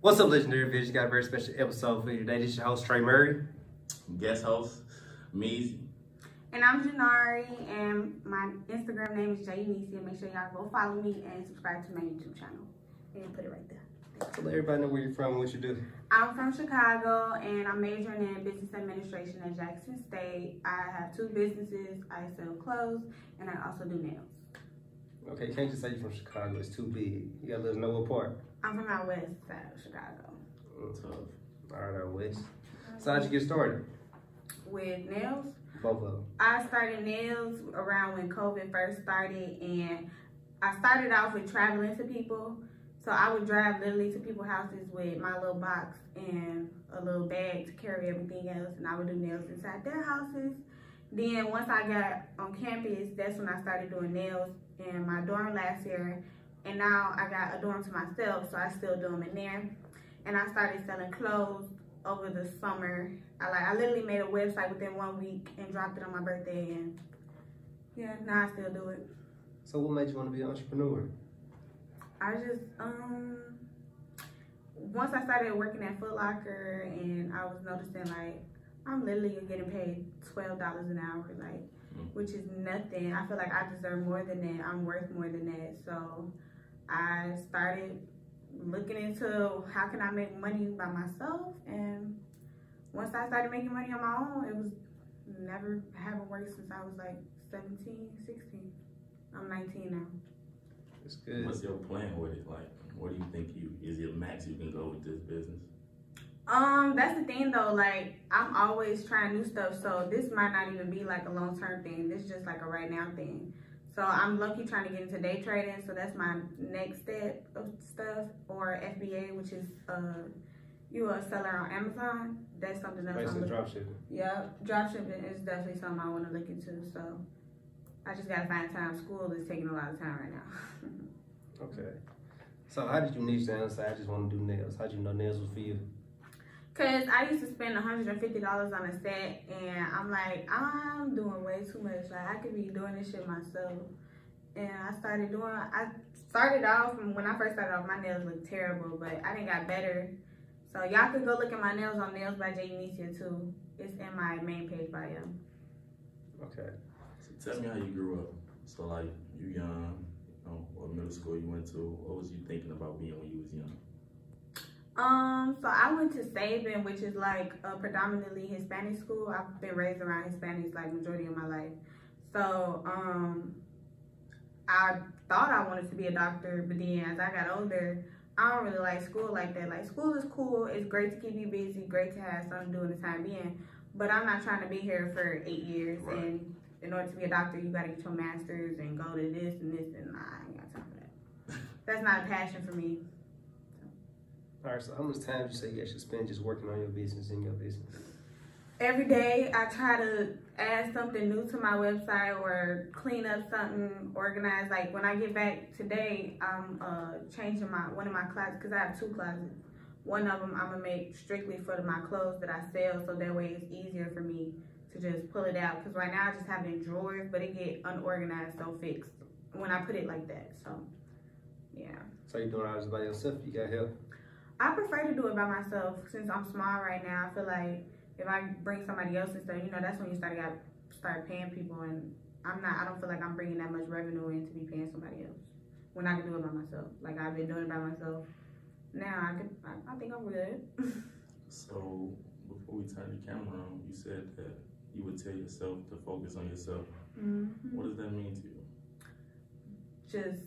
What's up, legendary viewers? You got a very special episode for you today. This is your host, Nari. Guest host, Meezy. And I'm Jahnari, and my Instagram name is Jahnari. Make sure y'all go follow me and subscribe to my YouTube channel. And put it right there. So let everybody know where you're from and what you do. I'm from Chicago, and I'm majoring in business administration at Jackson State. I have two businesses. I sell clothes, and I also do nails. Okay, you can't just say you're from Chicago. It's too big. You gotta let us know what part. I'm from out west side of Chicago. Tough. All right, out west. So how'd you get started? With nails? Both of them. I started nails around when COVID first started, and I started off with traveling to people. So I would drive literally to people's houses with my little box and a little bag to carry everything else, and I would do nails inside their houses. Then once I got on campus, that's when I started doing nails in my dorm last year, and now I got a dorm to myself, so I still do them in there. And I started selling clothes over the summer. I literally made a website within 1 week and dropped it on my birthday, and yeah, now I still do it. So what made you want to be an entrepreneur? I just, once I started working at Foot Locker, and I was noticing, like, I'm literally getting paid $12 an hour, like, which is nothing. I feel like I deserve more than that. I'm worth more than that. So I started looking into how can I make money by myself, and once I started making money on my own, it was never haven't worked since I was like 17, 16. I'm 19 now. It's good. What's your plan with it? Like, what do you think is your max you can go with this business? That's the thing though, like, I'm always trying new stuff, so this might not even be like a long-term thing. This is just like a right now thing. So I'm lucky trying to get into day trading, so that's my next step of stuff, or FBA, which is you are a seller on Amazon. That's something else. Basically dropshipping. Yeah, dropshipping is definitely something I want to look into, so I just gotta find time. School is taking a lot of time right now. Okay. So how did you niche down and say, I just want to do nails? How'd you know nails was for you? Cause I used to spend $150 on a set, and I'm like, I'm doing way too much. Like, I could be doing this shit myself. And I started off, and when I first started off, my nails looked terrible, but I didn't got better. So y'all could go look at my nails on Nails by Jahnari too. It's in my main page bio. Okay. So tell me how you grew up. So like, you young, you know, what middle school you went to? What was you thinking about being when you was young? So I went to Sabin, which is like a predominantly Hispanic school. I've been raised around Hispanics like majority of my life. So I thought I wanted to be a doctor, but then as I got older, I don't really like school like that. Like, school is cool, it's great to keep you busy, great to have something to do in the time being, but I'm not trying to be here for 8 years. Right. And in order to be a doctor, you gotta get your master's and go to this and this, and nah, I ain't got time for that. That's not a passion for me. All right, so how much time would you say you actually spend just working on your business and your business? Every day, I try to add something new to my website or clean up something, organize. Like, when I get back today, I'm changing one of my closets, because I have 2 closets. One of them I'm going to make strictly for my clothes that I sell, so that way it's easier for me to just pull it out. Because right now I just have it in drawers, but it get unorganized, so fixed when I put it like that. So, yeah. So you're doing all this by yourself? You got help? I prefer to do it by myself. Since I'm small right now, I feel like if I bring somebody else and stuff, you know, that's when you start paying people, and I don't feel like I'm bringing that much revenue in to be paying somebody else when I can do it by myself. Like, I've been doing it by myself. Now I think I'm good. So before we turn the camera on, you said that you would tell yourself to focus on yourself. Mm-hmm. What does that mean to you? Just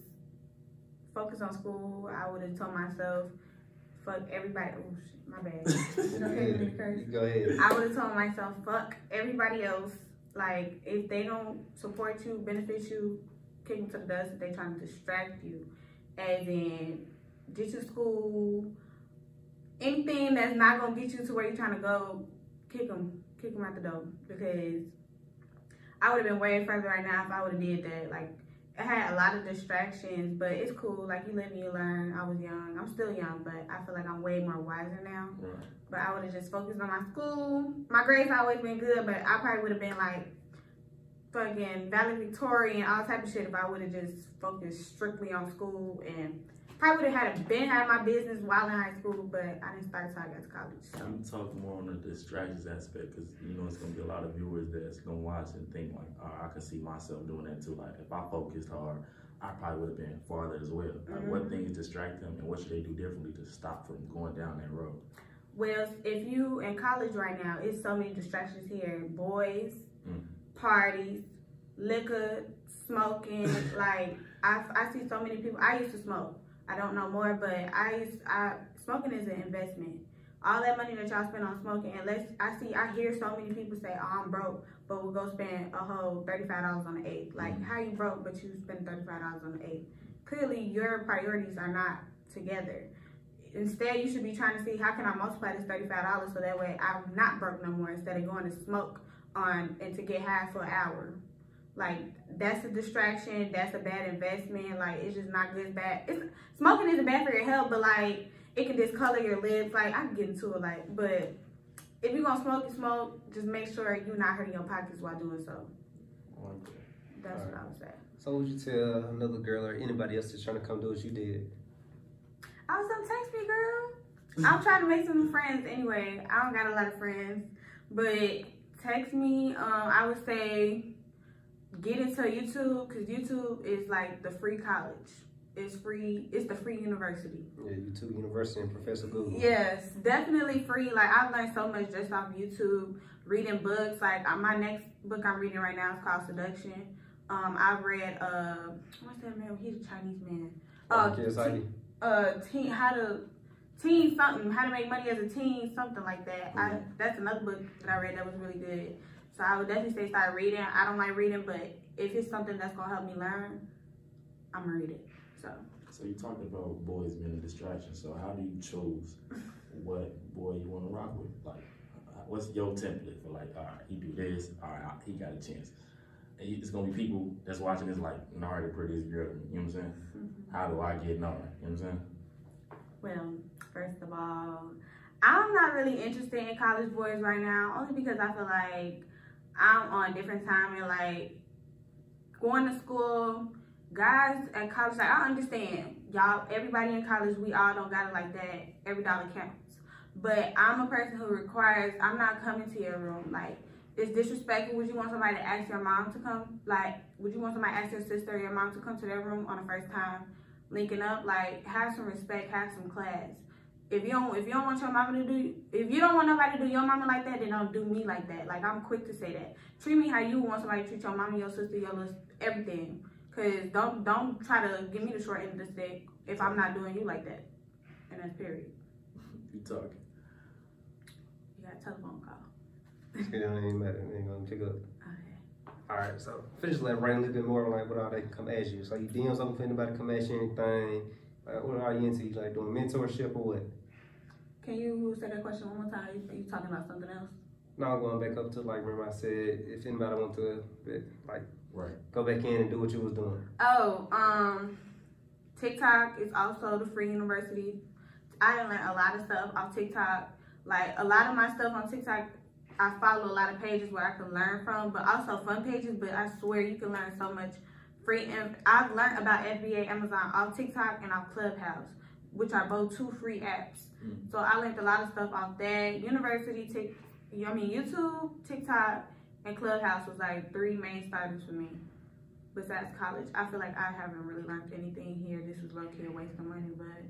focus on school. I would have told myself, fuck everybody. Oh shit, my bad. Go ahead. I would have told myself, fuck everybody else. Like, if they don't support you, benefit you, kick them to the dust. If they trying to distract you, as in get to school, anything that's not gonna get you to where you're trying to go, kick them out the door. Because I would have been way further right now if I would have did that. Like, I had a lot of distractions, but it's cool. Like, you live and you learn. I was young. I'm still young, but I feel like I'm way more wiser now. Right. But I would have just focused on my school. My grades always been good, but I probably would have been like fucking valedictorian, all type of shit if I would have just focused strictly on school and probably would have had my business while in high school, but I didn't start until I got to college. So. I'm talking more on the distractions aspect because you know it's gonna be a lot of viewers that's gonna watch and think like, oh, I can see myself doing that too. Like if I focused hard, I probably would have been farther as well. Like what things distract them and what should they do differently to stop from going down that road? Well, if you in college right now, it's so many distractions here. Boys, parties, liquor, smoking. Like I see so many people. I used to smoke. I don't know more, but smoking is an investment. All that money that y'all spend on smoking, I hear so many people say, oh, I'm broke, but we'll go spend a whole $35 on the eighth. Like, how you broke, but you spend $35 on the eighth? Clearly, your priorities are not together. Instead, you should be trying to see, how can I multiply this $35 so that way I'm not broke no more instead of going to smoke and to get high for an hour. Like, that's a distraction. That's a bad investment. Like, it's just not good. Smoking isn't bad for your health, but, like, it can discolor your lips. Like, I can get into it, like, but if you're going to smoke, you smoke. Just make sure you're not hurting your pockets while doing so. Okay. That's what I would say. So what would you tell another girl or anybody else that's trying to come do what you did? I was like, text me, girl. I'm trying to make some friends anyway. I don't got a lot of friends, but text me. I would say get into YouTube because YouTube is like the free college. It's free. It's the free university. Yeah, YouTube University and Professor Google. Yes, definitely free. Like I've learned so much just off YouTube, reading books. Like my next book I'm reading right now is called Seduction. I've read what's that man? He's a Chinese man. How to make money as a teen, something like that. That's another book that I read that was really good. So I would definitely say start reading. I don't like reading, but if it's something that's gonna help me learn, I'm gonna read it. So you talked about boys being a distraction. So how do you choose what boy you want to rock with? Like, what's your template for like, all right, he do this, all right, he got a chance. And it's gonna be people that's watching this like, Nari the prettiest girl, you know what I'm saying? How do I get Nari, you know what I'm saying? Well, first of all, I'm not really interested in college boys right now, only because I feel like I'm on a different time and like going to school. Guys at college, like I understand, y'all, everybody in college, we all don't got it like that. Every dollar counts. But I'm a person who requires, I'm not coming to your room. Like, it's disrespectful. Would you want somebody to ask your mom to come? Like, would you want somebody to ask your sister or your mom to come to their room on the first time linking up? Like, have some respect, have some class. If you don't want your mama to do, if you don't want nobody to do your mama like that, then don't do me like that. Like, I'm quick to say that. Treat me how you want somebody to treat your mama, your sister, your little, everything. Cause don't try to give me the short end of the stick if I'm not doing you like that. And that's period. You talking. You got a telephone call. It ain't matter. Ain't gonna pick up. Okay. Alright, so finish like writing a little bit more like what all they can come ask you. So you DM something for anybody to come ask you anything. Like, what are you into? You like doing mentorship or what? Can you say that question one more time? Are you talking about something else? No, I'm going back up to like remember I said if anybody want to like right. Go back in and do what you was doing. Oh, TikTok is also the free university. I done learned a lot of stuff off TikTok. Like a lot of my stuff on TikTok, I follow a lot of pages where I can learn from, but also fun pages. But I swear you can learn so much free. And I've learned about FBA, Amazon off TikTok and off Clubhouse, which are both 2 free apps. So I learned a lot of stuff off that. YouTube, TikTok, and Clubhouse was like 3 main starters for me. Besides college, I feel like I haven't really learned anything here. This was low-key a waste of money, but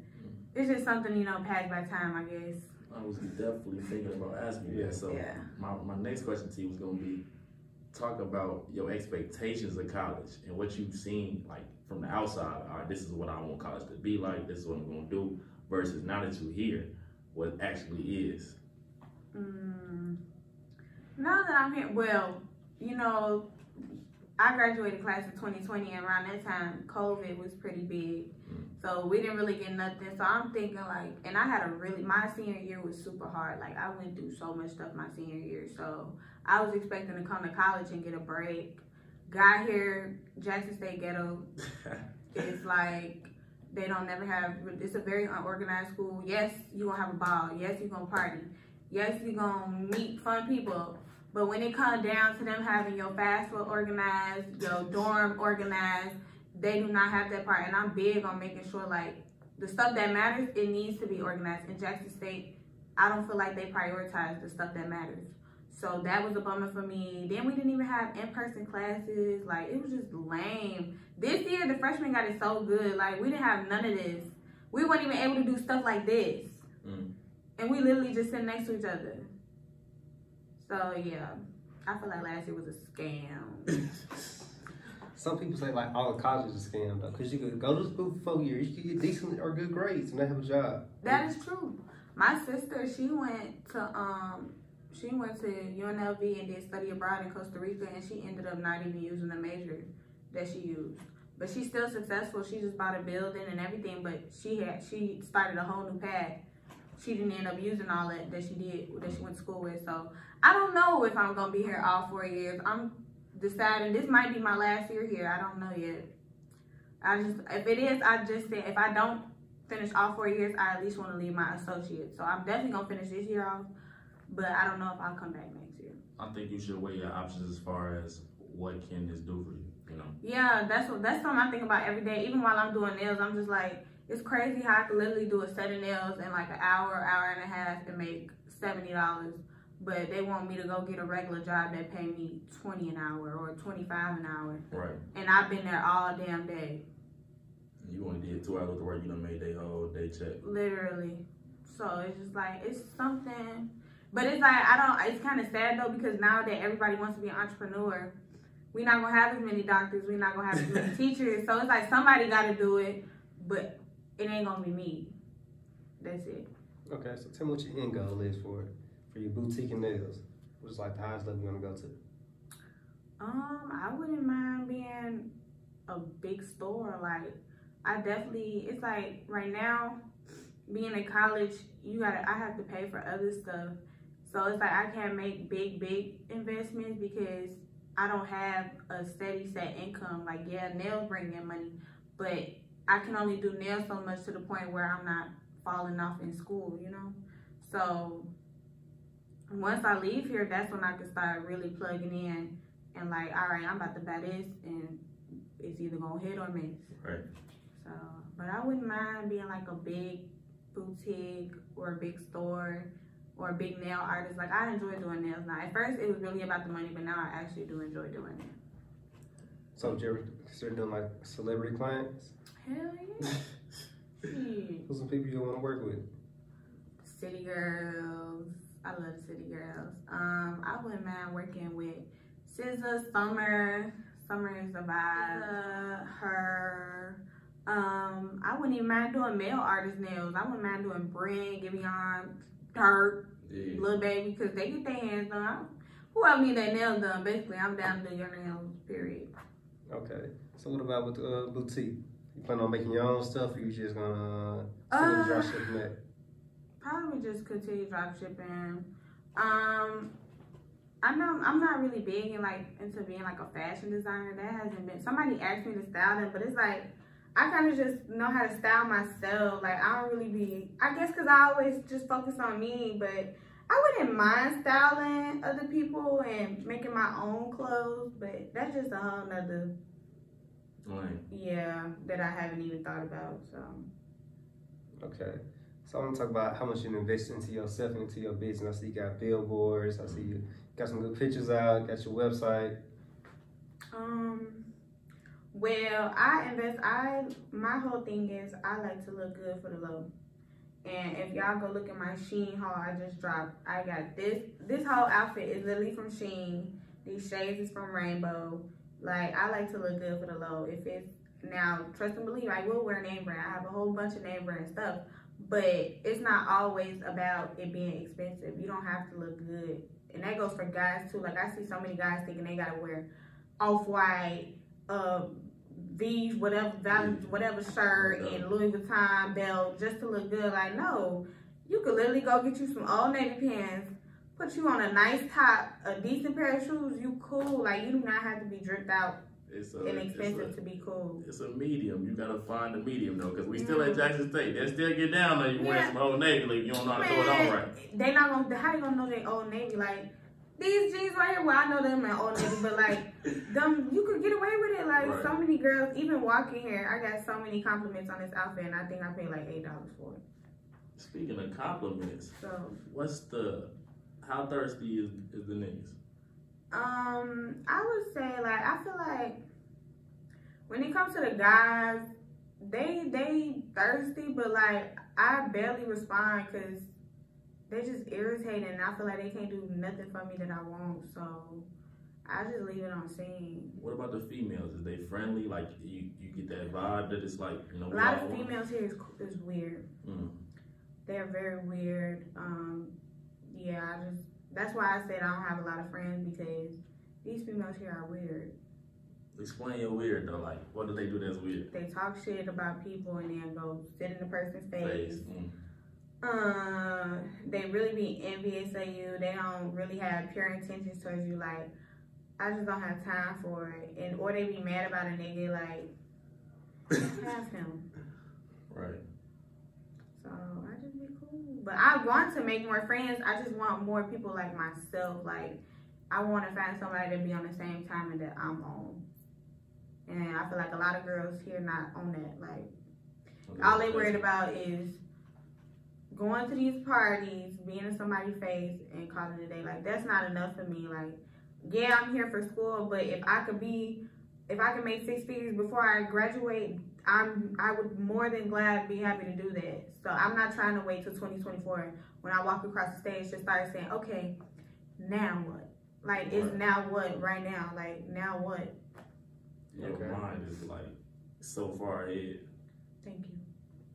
it's just something, passed by time, I guess. I was definitely thinking about asking you that. So my next question to you was going to be, talk about your expectations of college and what you've seen like from the outside. All right, this is what I want college to be like. This is what I'm going to do. Versus now that you're here, what it actually is. Now that I'm here, well, I graduated class in 2020, and around that time, COVID was pretty big. So we didn't really get nothing. So I'm thinking like, and I had my senior year was super hard. Like I went through so much stuff my senior year. So I was expecting to come to college and get a break. Got here, Jackson State ghetto. It's like, they don't never have, it's a very unorganized school. Yes, you're gonna have a ball. Yes, you're gonna party. Yes, you're gonna meet fun people. But when it comes down to them having your FAFSA organized, your dorm organized, they do not have that part. And I'm big on making sure like the stuff that matters, it needs to be organized. In Jackson State, I don't feel like they prioritize the stuff that matters. So that was a bummer for me. Then we didn't even have in-person classes. Like, it was just lame. This year, the freshmen got it so good. Like, we didn't have none of this. We weren't even able to do stuff like this. And we literally just sit next to each other. So, yeah. I feel like last year was a scam. Some people say, like, all the colleges are scam, though. Because you could go to school for 4 years. You could get decent or good grades and not have a job. That is true. My sister, she went to UNLV and did study abroad in Costa Rica, and she ended up not even using the major that she used. But she's still successful. She just bought a building and everything, but she started a whole new path. She didn't end up using all that she went to school with. So I don't know if I'm gonna be here all 4 years. I'm deciding this might be my last year here. I don't know yet. If it is, I just said if I don't finish all 4 years, I at least want to leave my associate. So I'm definitely gonna finish this year off, but I don't know if I'll come back next year. I think you should weigh your options as far as what can this do for you, you know? Yeah, that's something I think about every day. Even while I'm doing nails, I'm just like, it's crazy how I could literally do a set of nails in like an hour and a half and make $70. But they want me to go get a regular job that pay me $20 an hour or $25 an hour. Right. And I've been there all damn day. You only did 2 hours of work, you done made their whole day check. Literally. So it's just like, it's something. But it's like, it's kind of sad though, because now that everybody wants to be an entrepreneur, we're not going to have as many doctors, we're not going to have as many teachers. So it's like somebody got to do it, but it ain't going to be me. That's it. Okay, so tell me what your end goal is for your boutique and nails. What's like the highest level you want to go to? I wouldn't mind being a big store. Like, it's like right now, being in college, I have to pay for other stuff. So it's like I can't make big investments because I don't have a steady set income. Like, yeah, nails bring in money, but I can only do nails so much to the point where I'm not falling off in school, you know? So once I leave here, that's when I can start really plugging in and like, all right, I'm about to buy this and it's either gonna hit or miss. Right. So, but I wouldn't mind being like a big boutique or a big store or a big nail artist. Like, I enjoy doing nails now. At first, it was really about the money, but now I actually do enjoy doing it. So, did you ever consider doing like celebrity clients? Hell yeah. Who's some people you want to work with? City girls. I love city girls. I wouldn't mind working with SZA, Summer. Summer is a vibe. Her. I wouldn't even mind doing male artist nails. I wouldn't mind doing Bryn, Giveon, Turk, Lil Baby, because they get their hands done. Whoever need their nails done, basically, I'm down to do your nails, period. Okay. So what about with the boutique? You plan on making your own stuff, or you just gonna drop shipping that? Probably just continue drop shipping. I'm not really big into being like a fashion designer. That hasn't been. Somebody asked me to style them, but it's like I kind of just know how to style myself. Like, I don't really be. I guess because I always just focus on me, but I wouldn't mind styling other people and making my own clothes. But that's just a whole nother. Right. Yeah, that I haven't even thought about. So. Okay. So I want to talk about how much you invest into yourself and into your business. I see you got billboards. I see you got some good pictures out. Got your website. Well, my whole thing is I like to look good for the low. And if y'all go look at my Shein haul I just dropped, I got this whole outfit is literally from Shein. These shades is from Rainbow. Like, I like to look good for the low. If it's, now, trust and believe, I will wear name brand. I have a whole bunch of name brand stuff. But it's not always about it being expensive. You don't have to look good. And that goes for guys too. Like, I see so many guys thinking they gotta wear Off-White, V's, whatever shirt and Louis Vuitton belt just to look good. Like, no. You could literally go get you some Old Navy pants, put you on a nice top, a decent pair of shoes, you cool. Like, you do not have to be dripped out and expensive to be cool. It's a medium. You gotta find the medium though, because we still at Jackson State. They still get down there. You wear some Old Navy, like you don't know how to throw it on right. They not gonna. How they gonna know they Old Navy? Like, these jeans right here, well, I know them and old niggas, but like, them, you could get away with it. Like, Right. so many girls, even walking here, I got so many compliments on this outfit, and I think I paid like $8 for it. Speaking of compliments, So, how thirsty is the niggas? I would say, like, I feel like when it comes to the guys, they thirsty, but like, I barely respond because they just irritating, and I feel like they can't do nothing for me that I want, so I just leave it on scene. What about the females? Is they friendly? Like, you get that vibe that it's like, you know, A lot of females here is weird. Mm. They're very weird. Yeah, that's why I said I don't have a lot of friends, because these females here are weird. Explain your weird though. Like, what do they do that's weird? They talk shit about people and then go sit in the person's face. Mm. They really be envious of you. They don't really have pure intentions towards you. Like, I just don't have time for it. Or they be mad about a nigga, like, have him. Right. So I just be cool. But I want to make more friends. I just want more people like myself. Like, I want to find somebody to be on the same time that I'm on. And I feel like a lot of girls here not on that. Like, all they worried about is going to these parties, being in somebody's face, and calling it a day. Like, that's not enough for me. Like, yeah, I'm here for school, but if I could make 6 figures before I graduate, I would more than glad be happy to do that. So I'm not trying to wait till 2024 when I walk across the stage to start saying, okay, now what? Like, it's now what right now? Like, now what? Your mind is like so far ahead. Thank you.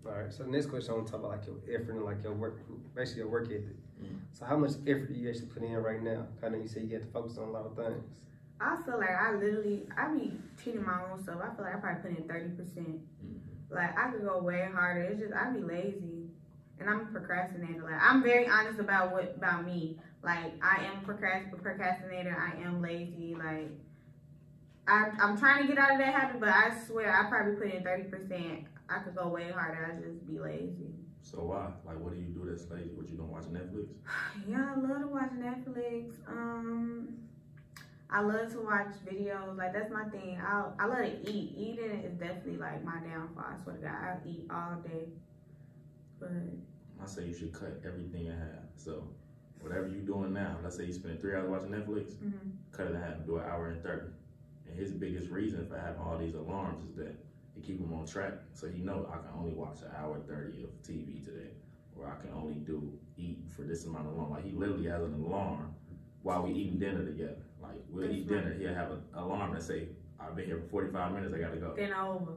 All right, so the next question I want to talk about like your effort and like your work, basically your work ethic. Mm. So how much effort do you actually put in right now? I know you said you have to focus on a lot of things. I feel like I be cheating my own self. I feel like I probably put in 30%. Mm-hmm. Like, I could go way harder. It's just, I be lazy. And I'm a procrastinator. Like, I'm very honest about me. Like, I am a procrastinator. I am lazy. Like, I'm trying to get out of that habit, but I swear I probably put in 30%. I could go way harder. I just be lazy. So why? Like, what do you do that's lazy? What, you don't watch Netflix? Yeah, I love to watch Netflix. I love to watch videos. Like, that's my thing. I love to eat. Eating is definitely like my downfall. I swear to God, I eat all day. But I say you should cut everything in half. So whatever you're doing now, let's say you spend 3 hours watching Netflix, cut it in half, do 1 hour and 30. And his biggest reason for having all these alarms is that it keep him on track. So he know I can only watch 1 hour and 30 of TV today, or I can only eat for this amount of long. Like, he literally has an alarm while we eating dinner together. Like, we'll eat dinner, he'll have an alarm that say, I've been here for 45 minutes, I gotta go. Dinner over.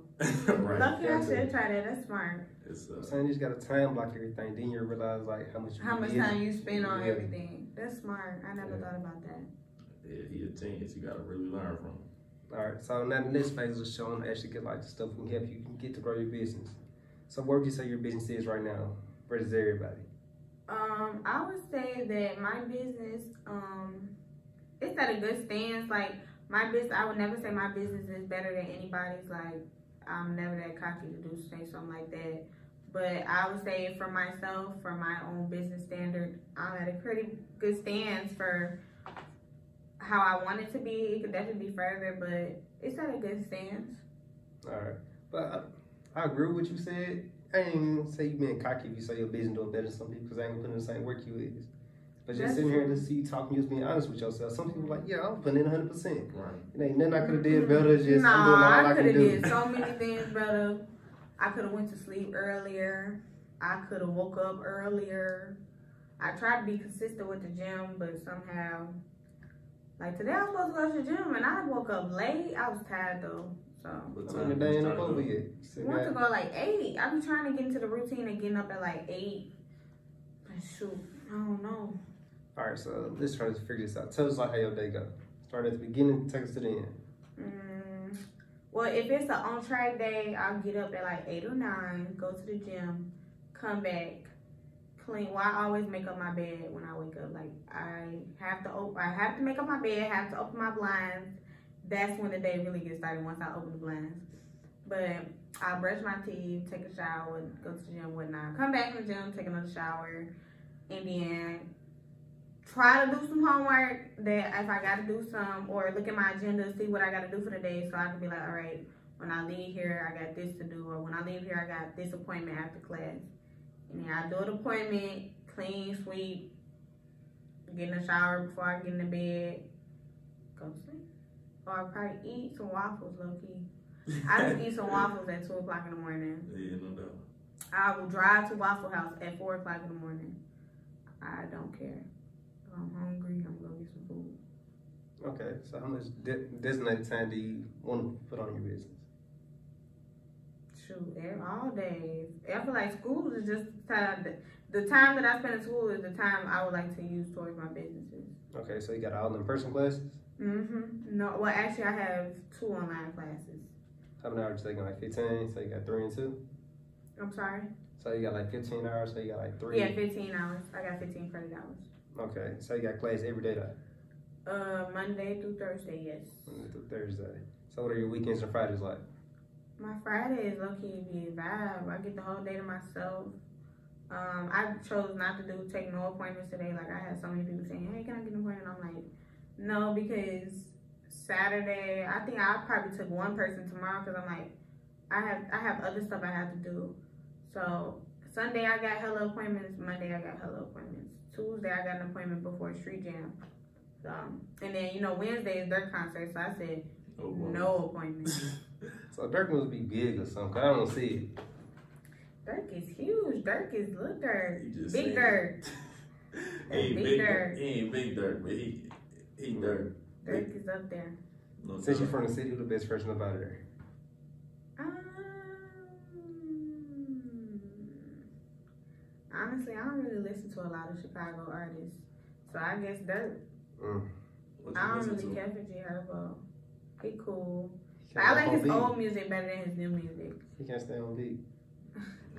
Right. Lucky I should try that. That's smart. It's, I'm saying you just gotta time block everything. Then you realize like how much time you spend on everything. That's smart. I never thought about that. Yeah, he a genius. You gotta really learn from him. All right, so now the next phase is showing actually get like the stuff can help you get to grow your business. So where would you say your business is right now versus everybody? I would say that my business, it's at a good stance. Like, my business, I would never say my business is better than anybody's. Like, I'm never that cocky to say something like that. But I would say for myself, for my own business standard, I'm at a pretty good stance for how I want it to be. It could definitely be further, but it's at a good stance. All right, but I agree with what you said. I ain't even say you being cocky if you say your business doing better than some people because I ain't putting in the same work you is. But just sitting here and just see you talking, you just being honest with yourself. Some people like, yeah, I'm putting in 100%. Right. It ain't nothing I could have did better. Just I'm doing all I could can have do. did so many things better. I could have went to sleep earlier. I could have woke up earlier. I tried to be consistent with the gym, but somehow, like today I was supposed to go to the gym and I woke up late. I was tired though, so. What The time day you ain't start up over doing? yet. I want to go like 8. I be trying to get into the routine of getting up at like 8. But shoot, I don't know. All right, so let's try to figure this out. Tell us like how your day go. Start at the beginning, take us to the end. Well, if it's an on-track day, I'll get up at like 8 or 9, go to the gym, come back, clean. Well, I always make up my bed when I wake up. Like I have to make up my bed, have to open my blinds. That's when the day really gets started, once I open the blinds. But I'll brush my teeth, take a shower, go to the gym, whatnot. Come back from the gym, take another shower, and then try to do some homework that if I got to do some, or look at my agenda, see what I got to do for the day, so I can be like, all right, when I leave here, I got this to do, or when I leave here, I got this appointment after class. And then I do an appointment, clean, sweep, get in the shower before I get in the bed, go to sleep. Or I'll probably eat some waffles, low-key. I just eat some waffles at 2 o'clock in the morning. Yeah, no doubt. I will drive to Waffle House at 4 o'clock in the morning. I don't care. If I'm hungry, I'm going to get some food. Okay, so how much designated time do you want to put on your business? Shoot, all day. I feel like school is just the time that I spend in school is the time I would like to use towards my businesses. Okay, so you got all in-person classes? Mm-hmm. No, well, actually, I have 2 online classes. How many hours you taking? Like 15? So you got 3 and 2? I'm sorry? So you got like 15 hours, so you got like 3? Yeah, 15 hours. I got 15 credit hours. Okay, so you got class every day though? Monday through Thursday, yes. Monday through Thursday. So what are your weekends and Fridays like? My Friday is low-key be a vibe. I get the whole day to myself. I chose not to take no appointments today. Like, I had so many people saying, hey, can I get an appointment? I'm like, no, because Saturday, I think I probably took one person tomorrow because I'm like, I have other stuff I have to do. So Sunday I got hella appointments. Monday I got hella appointments. Tuesday I got an appointment before Street Jam. So, and then, Wednesday is their concert. So I said, no appointments. So Dirk must be big or something. I don't see it. Dirk is huge. Dirk is little Dirk. Big Dirk. He ain't Big Dirk. He ain't Big Dirk, but he Dirk. Dirk is up there. No Since you're from the city, who the best person about there? Honestly, I don't really listen to a lot of Chicago artists. So I guess Dirk. I don't really care for G Herbo. He cool. I like his old music better than his new music. He can't stay on beat.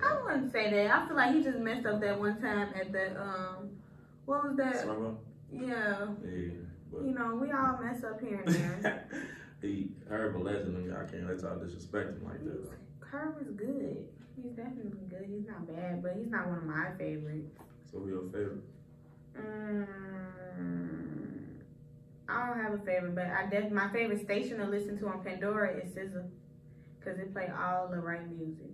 I wouldn't say that. I feel like he just messed up that one time at the what was that? Yeah. But we all mess up here and there. He Herb a legend, and I can't let y'all disrespect him like that. Herb is good. He's definitely good. He's not bad, but he's not one of my favorites. So who your favorite? I don't have a favorite, but my favorite station to listen to on Pandora is SZA, because it play all the right music.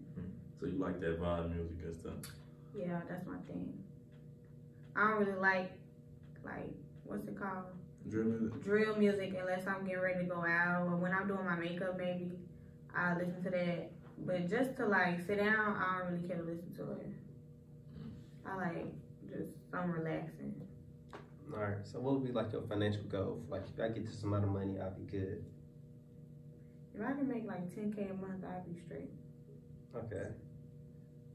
So you like that vibe music and stuff? Yeah, that's my thing. I don't really like what's it called? Drill music? Drill music, unless I'm getting ready to go out, or when I'm doing my makeup, maybe I listen to that. But just to sit down, I don't really care to listen to it. I like just some relaxing. All right. So what would be like your financial goal? Like if I get to some amount of money, I'll be good. If I can make like $10K a month, I'll be straight. Okay.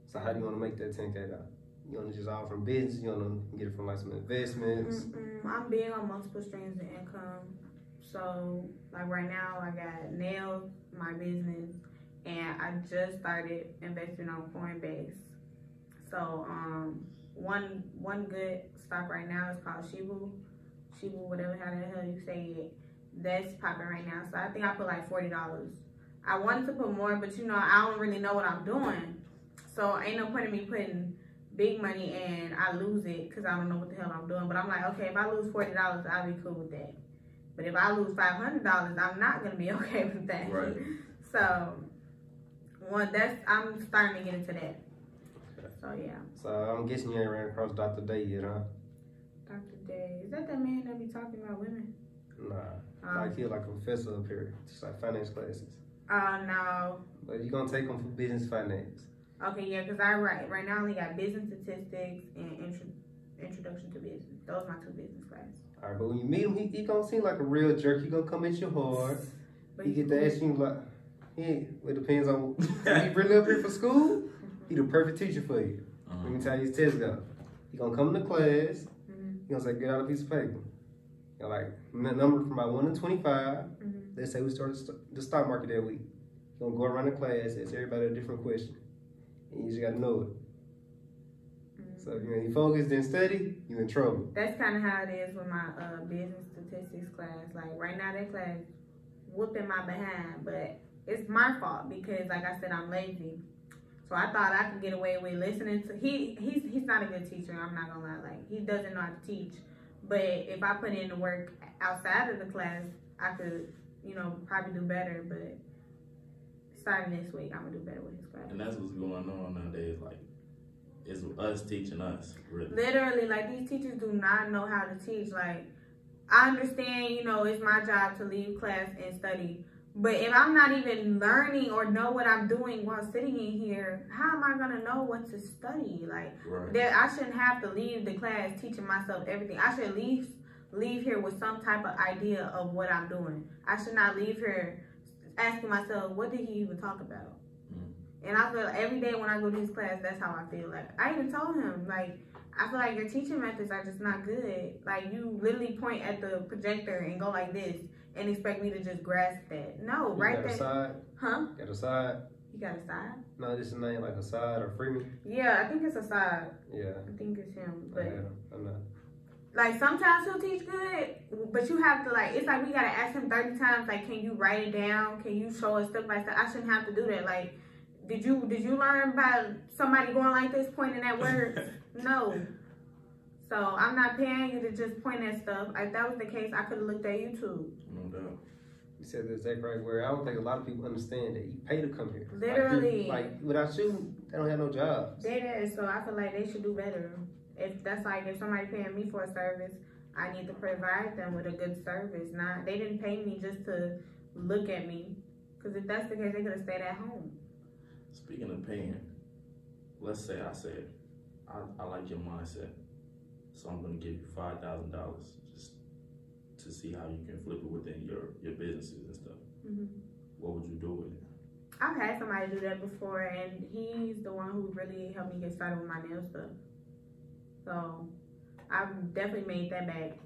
So how do you want to make that $10K though? You want to just all from business? You want to get it from like some investments? I'm big on multiple streams of income. So like right now, I got nails, my business, and I just started investing on Coinbase. So one good stock right now is called Shibu, whatever how the hell you say it. That's popping right now. So I think I put like $40. I wanted to put more, but I don't really know what I'm doing. So ain't no point in me putting big money and I lose it because I don't know what the hell I'm doing. But I'm like, okay, if I lose $40, I'll be cool with that. But if I lose $500, I'm not gonna be okay with that. Right. So I'm starting to get into that. So yeah. So I'm guessing you ain't ran across Dr. Day yet, huh? Dr. Day, is that man that be talking about women? Nah. Like he's like a professor up here, just like finance classes. No. But you gonna take him for business finance. Okay, yeah, because right now I only got business statistics and introduction to business. Those are my 2 business classes. All right, but when you meet him, he gonna seem like a real jerk. He gonna come at you hard. But he get to ask you like, yeah, it depends on if he really up here for school. He the perfect teacher for you. Let me tell you his test go. He gonna come to class. He gonna say, get out a piece of paper. Like number from about 1 to 25. Let's say we started the stock market that week. He gonna go around the class, ask everybody a different question. And you just gotta know it. So if you ain't focused and study, you in trouble. That's kind of how it is with my business statistics class. Like right now, that class whooping my behind, but it's my fault because, like I said, I'm lazy. So I thought I could get away with listening to. He's not a good teacher. I'm not gonna lie. Like he doesn't know how to teach. But if I put in the work outside of the class, I could, probably do better. But starting this week, I'm gonna do better with his class. And that's what's going on nowadays. Like, it's us teaching us, really. Literally, like, these teachers do not know how to teach. Like, I understand, it's my job to leave class and study. But if I'm not even learning or know what I'm doing while sitting in here, how am I gonna know what to study? Like, I shouldn't have to leave the class teaching myself everything. I should leave here with some type of idea of what I'm doing. I should not leave here asking myself, what did he even talk about? And I feel like every day when I go to his class, that's how I feel. Like, I even told him, like, I feel like your teaching methods are just not good. Like, you literally point at the projector and go like this and expect me to just grasp that. No, right there. Got a side? Huh? Got a side? You got a side? No, this is name like a side or Freeman? Yeah, I think it's a side. Yeah. I think it's him. But I'm not. Like, sometimes he'll teach good, but you have to, like, it's like we got to ask him 30 times, like, can you write it down? Can you show us step by step? I shouldn't have to do that. Like, did you learn by somebody going like this, pointing at words? No. So I'm not paying you to just point at stuff. If that was the case, I could have looked at YouTube. No doubt. You said the exact right word. I don't think a lot of people understand that you pay to come here. Literally. Like without you, they don't have no jobs. They did, so I feel like they should do better. If that's like, if somebody paying me for a service, I need to provide them with a good service. They didn't pay me just to look at me. Because if that's the case, they could have stayed at home. Speaking of paying, let's say I said, I like your mindset, so I'm going to give you $5,000 just to see how you can flip it within your businesses and stuff. Mm-hmm. What would you do with it? I've had somebody do that before, and he's the one who really helped me get started with my nail stuff. So I've definitely made that back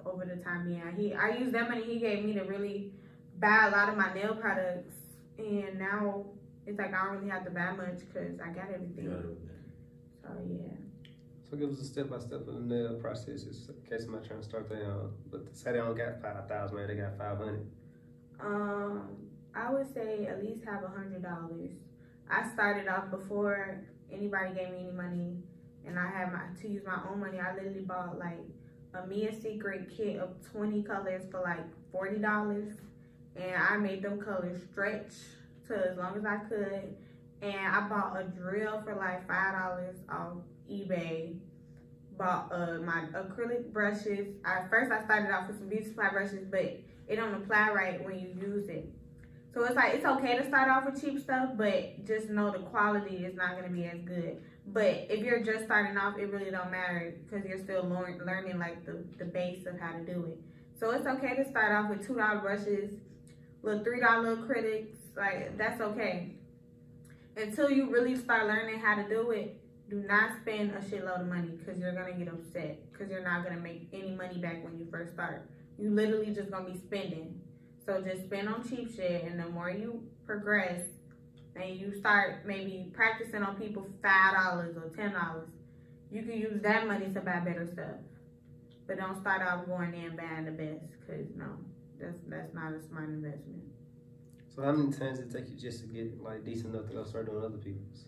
over the time being. I used that money he gave me to really buy a lot of my nail products. And now it's like I don't really have to buy much because I got everything. So yeah. So give us a step by step of the nail process. Just in case somebody trying to start their own, but say they don't got 5,000, man, they got 500. I would say at least have $100. I started off before anybody gave me any money, and I had to use my own money. I literally bought like a Mia Secret kit of 20 colors for like $40. And I made them colors stretch to as long as I could. And I bought a drill for like $5 off eBay. Bought my acrylic brushes. First I started off with some beauty supply brushes, but it don't apply right when you use it. So it's like, it's okay to start off with cheap stuff, but just know the quality is not going to be as good. But if you're just starting off, it really don't matter because you're still learning like the base of how to do it. So it's okay to start off with $2 brushes, little $3 acrylics, like that's okay. Until you really start learning how to do it, do not spend a shitload of money because you're gonna get upset because you're not gonna make any money back when you first start. You literally just gonna be spending. So just spend on cheap shit, and the more you progress and you start maybe practicing on people $5 or $10, you can use that money to buy better stuff. But don't start off going in buying the best because no. That's not a smart investment. So how many times did it take you just to get like decent enough to go start doing other people's?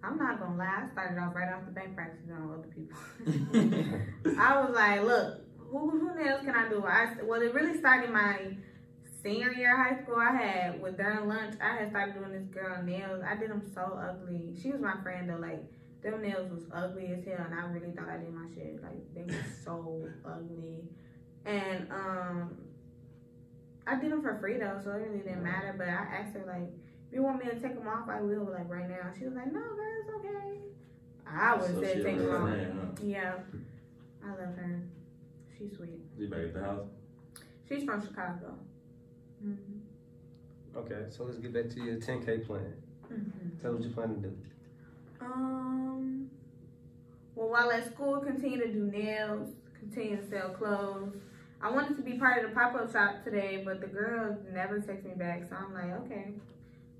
I'm not gonna lie, I started off right off the bat practicing on other people. I was like, look, who nails can I do? Well, it really started my senior year of high school. During lunch, I had started doing this girl nails. I did them so ugly. She was my friend though, like them nails was ugly as hell, and I really thought I did my shit. Like they were so ugly. And I did them for free though, so it really didn't matter. But I asked her like, if you want me to take them off, I will. But like right now, she was like, no, girl, it's okay. I would have said take them off. Huh? Yeah, I love her. She's sweet. She back at the house? She's from Chicago. Mm-hmm. Okay, so let's get back to your 10K plan. Mm-hmm. Tell what you plan to do. Well, while at school, continue to do nails, continue to sell clothes. I wanted to be part of the pop-up shop today, but the girl never texted me back, so I'm like, okay.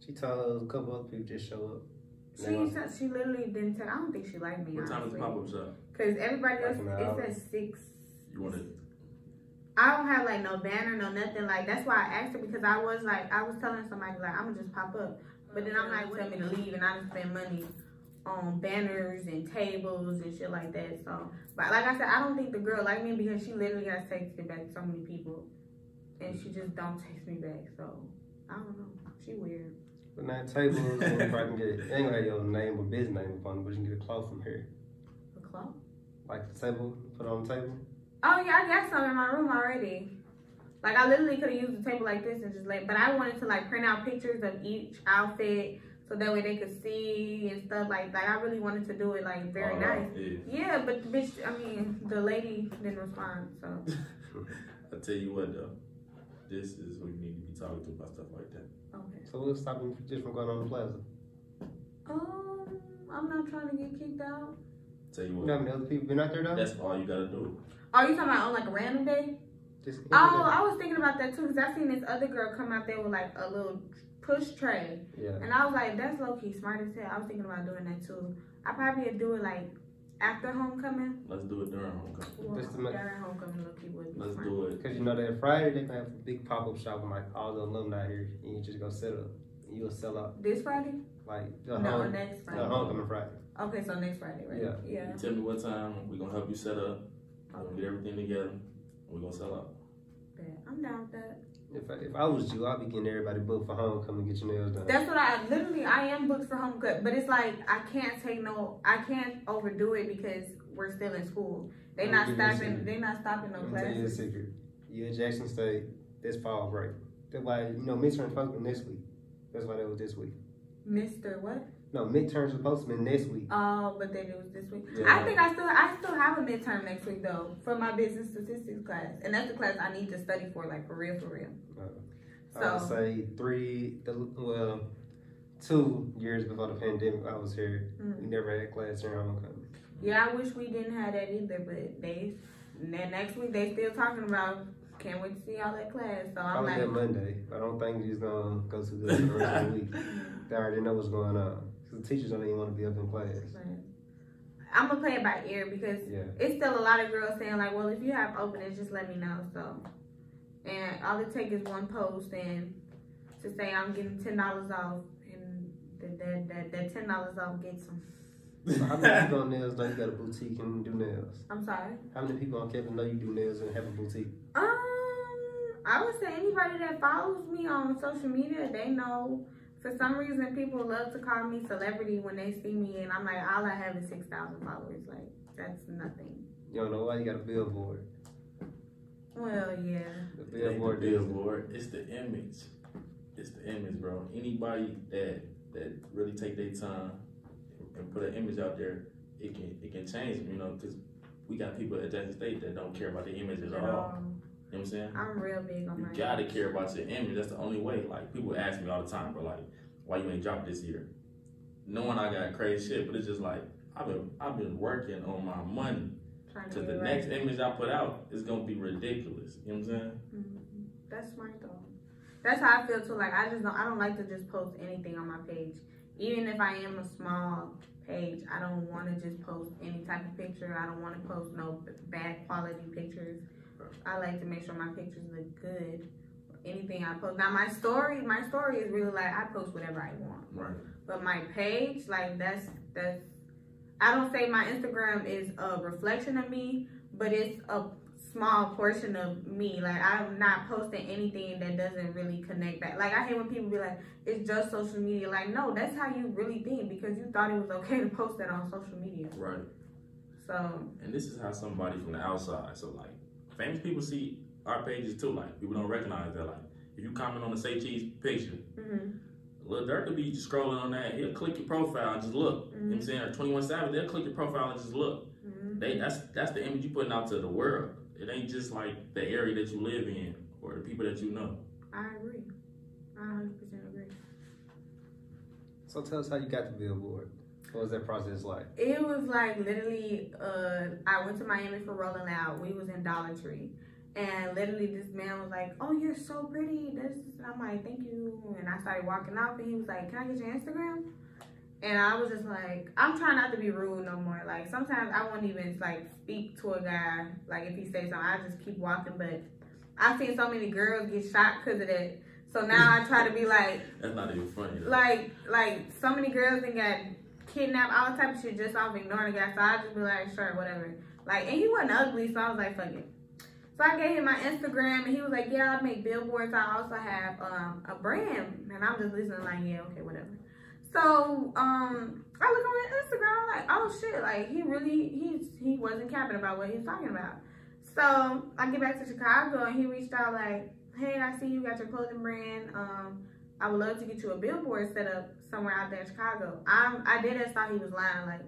She told a couple other people just show up. She literally didn't tell. I don't think she liked me. What time is the pop-up shop? Because everybody else, it's at 6. You want it? I don't have like no banner, no nothing. Like that's why I asked her, because I was telling somebody like I'm gonna just pop up, but then I'm like, tell me to leave, and I just spend money banners and tables and shit like that. So, but like I said, I don't think the girl like me because she literally has texted back to so many people, and she just don't text me back. So I don't know. She weird. But now tables, if I can get, ain't gonna have your name or business name upon it, but you can get a cloth from here. A cloth? Like the table, put it on the table. Oh yeah, I got some in my room already. Like I literally could have used a table like this and just but I wanted to like print out pictures of each outfit so that way they could see and stuff like that. I really wanted to do it like very nice. Yeah, but the bitch, I mean, the lady didn't respond, so. I'll tell you what though, this is who you need to be talking to about stuff like that. Okay. So what's stopping you just from going on the plaza? I'm not trying to get kicked out. Tell you what. You know how many other people been out there though? That's all you gotta do. Oh, you talking about on like a random day? Just I was thinking about that too because I seen this other girl come out there with like a little push tray. Yeah. And I was like, that's low key smart as hell. I was thinking about doing that too. I probably would do it like after homecoming. Let's do it during homecoming. Well, during homecoming, low key would be Let's smart. do it. Because you know that Friday they gonna have a big pop-up shop with like all the alumni here, and you just go set up. And you'll sell out. This Friday? Like next Friday. The homecoming Friday. Okay, so next Friday, right? Yeah. Yeah. You tell me what time, we're gonna help you set up. We're gonna get everything together. We're gonna sell out. Yeah, I'm down with that. If I was you, I'd be getting everybody booked for homecoming, get your nails done. That's what I am booked for homecoming, but it's like I can't overdo it because we're still in school. They're not stopping no Let me tell you a classes. secret. You at Jackson State, this fall break. That's why, midterms supposed to be this week. That's why that was this week. Mr. What? No, midterms supposed to be next week. Oh, but then it was this week. Yeah. I think I still have a midterm next week though for my business statistics class, and that's the class I need to study for, like for real. I would say 2 years before the pandemic, I was here. We never had class during homecoming. Yeah, I wish we didn't have that either, but next week they still talking about. Can't wait to see all that class. So I'm like, that Monday. I don't think he's gonna go too good for the rest of the week. They already know what's going on. The teachers don't even want to be up in class. I'm gonna play it by ear because it's still a lot of girls saying like, well, if you have openings, just let me know. So, and all it takes is one post and to say I'm getting $10 off, and that $10 off gets them. So how many people on nails know you got a boutique and do nails? I'm sorry. How many people on campus know you do nails and have a boutique? I would say anybody that follows me on social media, they know. For some reason, people love to call me celebrity when they see me, and I'm like, all I have is 6,000 followers. Like, that's nothing. You don't know why you got a billboard. Well, yeah. The billboard. It's the image. It's the image, bro. Anybody that really take their time and put an image out there, it can change, because we got people at Jackson State that don't care about the image at all. You know what I'm saying? I'm real big on my You gotta care about your image. That's the only way. Like, people ask me all the time, bro, like, why you ain't dropped this year? Knowing I got crazy shit, but it's just like, I've been working on my money. Because the next image I put out is gonna be ridiculous. You know what I'm saying? Mm-hmm. That's smart though. That's how I feel too. Like, I don't like to just post anything on my page. Even if I am a small page, I don't want to just post any type of picture. I don't want to post no bad quality pictures. I like to make sure my pictures look good. Anything I post. Now my story is really like I post whatever I want. Right. But my page, like that's I don't say my Instagram is a reflection of me, but it's a small portion of me. Like, I'm not posting anything that doesn't really connect back. Like, I hate when people be like, it's just social media. Like, no, that's how you really think because you thought it was okay to post that on social media. Right. So. And this is how somebody from the outside, so like, famous people see our pages too. Like, people don't recognize that. Like, if you comment on the Say Cheese picture, Lil Durk could be just scrolling on that. He'll click your profile and just look. You know what I'm saying? Or 21 Savage, they'll click your profile and just look. That's the image you putting out to the world. It ain't just like the area that you live in or the people that you know. I agree. I 100% agree. So tell us how you got the billboard. What was that process like? It was like literally, I went to Miami for Rolling Loud. We was in Dollar Tree. And literally this man was like, oh, you're so pretty. And I'm like, thank you. And I started walking off and he was like, can I get your Instagram? And I was just like, I'm trying not to be rude no more. Like, sometimes I won't even, like, speak to a guy. Like, if he says something, I just keep walking. But I've seen so many girls get shot because of that. So now I try to be like... That's not even funny, though. Like, so many girls that got kidnap, all type of shit just off ignoring the guy. So I just be like, sure, whatever. Like, and he wasn't ugly, so I was like, fuck it. So I gave him my Instagram, and he was like, yeah, I make billboards. I also have a brand. And I'm just listening like, yeah, okay, whatever. So I look on his Instagram, I'm like, oh shit, like he wasn't capping about what he was talking about. So I get back to Chicago, and he reached out like, hey, I see you got your clothing brand. I would love to get you a billboard set up somewhere out there in Chicago. I did just thought he was lying. Like,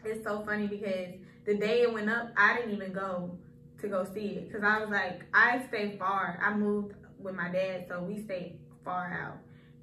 it's so funny because the day it went up, I didn't even go to go see it because I was like, I stay far. I moved with my dad, so we stayed far out.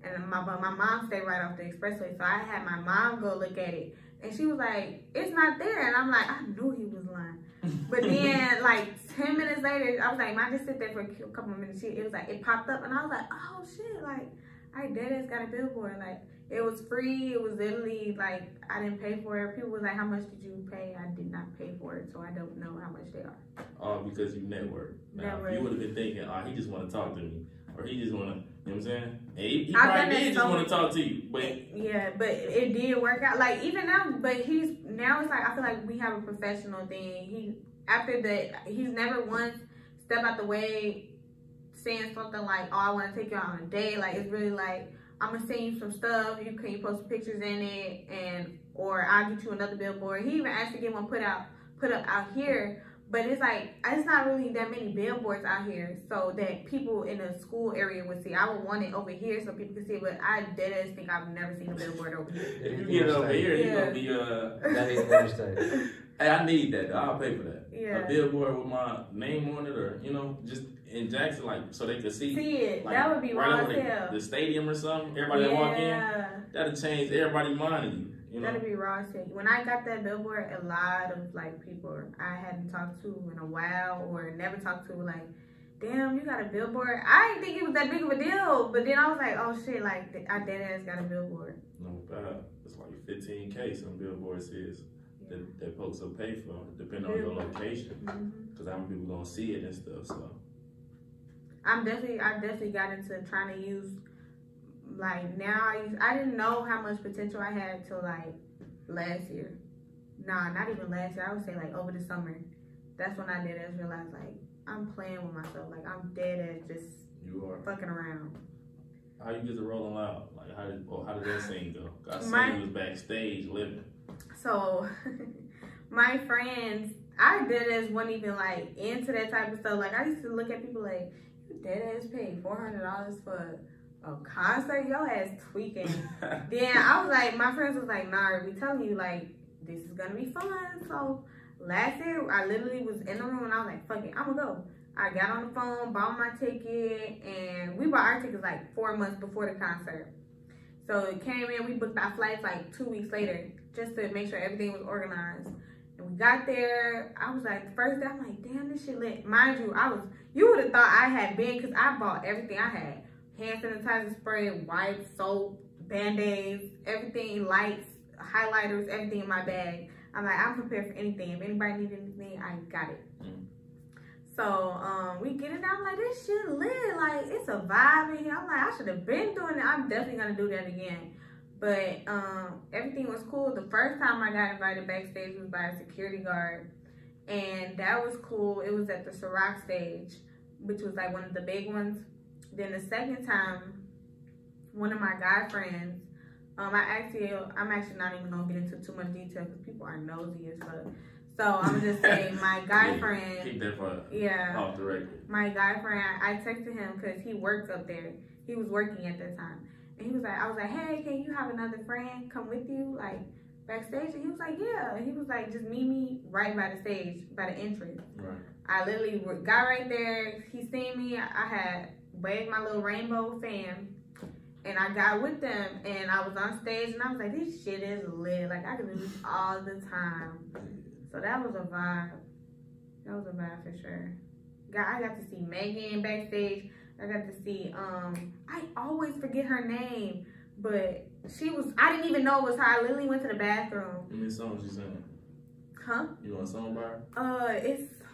And my mom stayed right off the expressway, so I had my mom go look at it. And she was like, it's not there. And I'm like, I knew he was lying. But then, like, 10 minutes later, I was like, man, just sit there for a couple of minutes. It was like, it popped up, and I was like, oh, shit. Like, I deadass got a billboard. Like, it was free. It was literally, like, I didn't pay for it. People was like, how much did you pay? I did not pay for it, so I don't know how much they are. Oh, because you network. Now, you would have been thinking, he just want to talk to me. Or he just want to, you know what I'm saying? And he probably did just want to talk to you. But yeah, but it did work out. Like, even now, but now it's like, I feel like we have a professional thing. He's never once stepped out the way saying something like, oh, I want to take you out on a date. Like, it's really like, I'm going to send you some stuff. Can you post pictures in it? Or I'll get you another billboard. He even asked to get one put up out here. But it's like, it's not really that many billboards out here so that people in the school area would see. I would want it over here so people can see it, but I deadass think I've never seen a billboard over here. If you get it over here, you're going to be, that is interesting. Hey, I need that. I'll pay for that. Yeah. A billboard with my name on it, or, you know, just in Jackson, like, so they could see it. Like, that would be right raw as hell. The stadium or something. Everybody that walk in, that'll change everybody's mind of you. You know? That'd be raw as hell. When I got that billboard, a lot of like people I hadn't talked to in a while or never talked to were like, damn, you got a billboard? I didn't think it was that big of a deal, but then I was like, oh shit, like I deadass got a billboard. No bad. It's like $15K some billboards is that folks will pay for, depending on your location, because how many people gonna see it and stuff. So I definitely got into trying to use. Like, now I didn't know how much potential I had till like last year. Nah, not even last year. I would say like over the summer. That's when I realized like I'm playing with myself. Like, I'm dead at just fucking around. How you get to Rolling Loud? Like, how did that scene go? I seen you was backstage living. So my friends, I deadass wasn't even like into that type of stuff. Like, I used to look at people like, you deadass paid $400 for a concert, your ass tweaking. Then I was like, my friends was like, Nari, we telling you, like, this is gonna be fun. So last year, I literally was in the room and I was like, fuck it, I'm gonna go. I got on the phone, bought my ticket, and we bought our tickets like 4 months before the concert. So it came in, we booked our flights like 2 weeks later just to make sure everything was organized. And we got there, I was like, the first day, I'm like, damn, this shit lit. Mind you, you would have thought I had been, because I bought everything I had. Hand sanitizer spray, wipes, soap, Band-Aids, everything, lights, highlighters, everything in my bag. I'm like, I'm prepared for anything. If anybody needs anything, I got it. So we get it down, I'm like, this shit lit. Like, it's a vibe in here. I'm like, I should have been doing it. I'm definitely going to do that again. But everything was cool. The first time I got invited backstage was by a security guard. And that was cool. It was at the Ciroc stage, which was like one of the big ones. Then the second time, one of my guy friends, I'm actually not even gonna get into too much detail because people are nosy as fuck. So I'm just saying, my guy friend. Keep that off the record. My guy friend, I texted him because he works up there. He was working at that time, and he was like, I was like, hey, can you have another friend come with you, like backstage? And he was like, yeah. And he was like, just meet me right by the stage, by the entrance. Right. I literally got right there. He seen me. I had waved my little rainbow fan, and I got with them, and I was on stage, and I was like, this shit is lit. Like, I can do this all the time. So that was a vibe. That was a vibe for sure. I got to see Megan backstage. I got to see, I always forget her name, but I didn't even know it was her. I literally went to the bathroom. How many songs you sang? Huh? You know a song by her?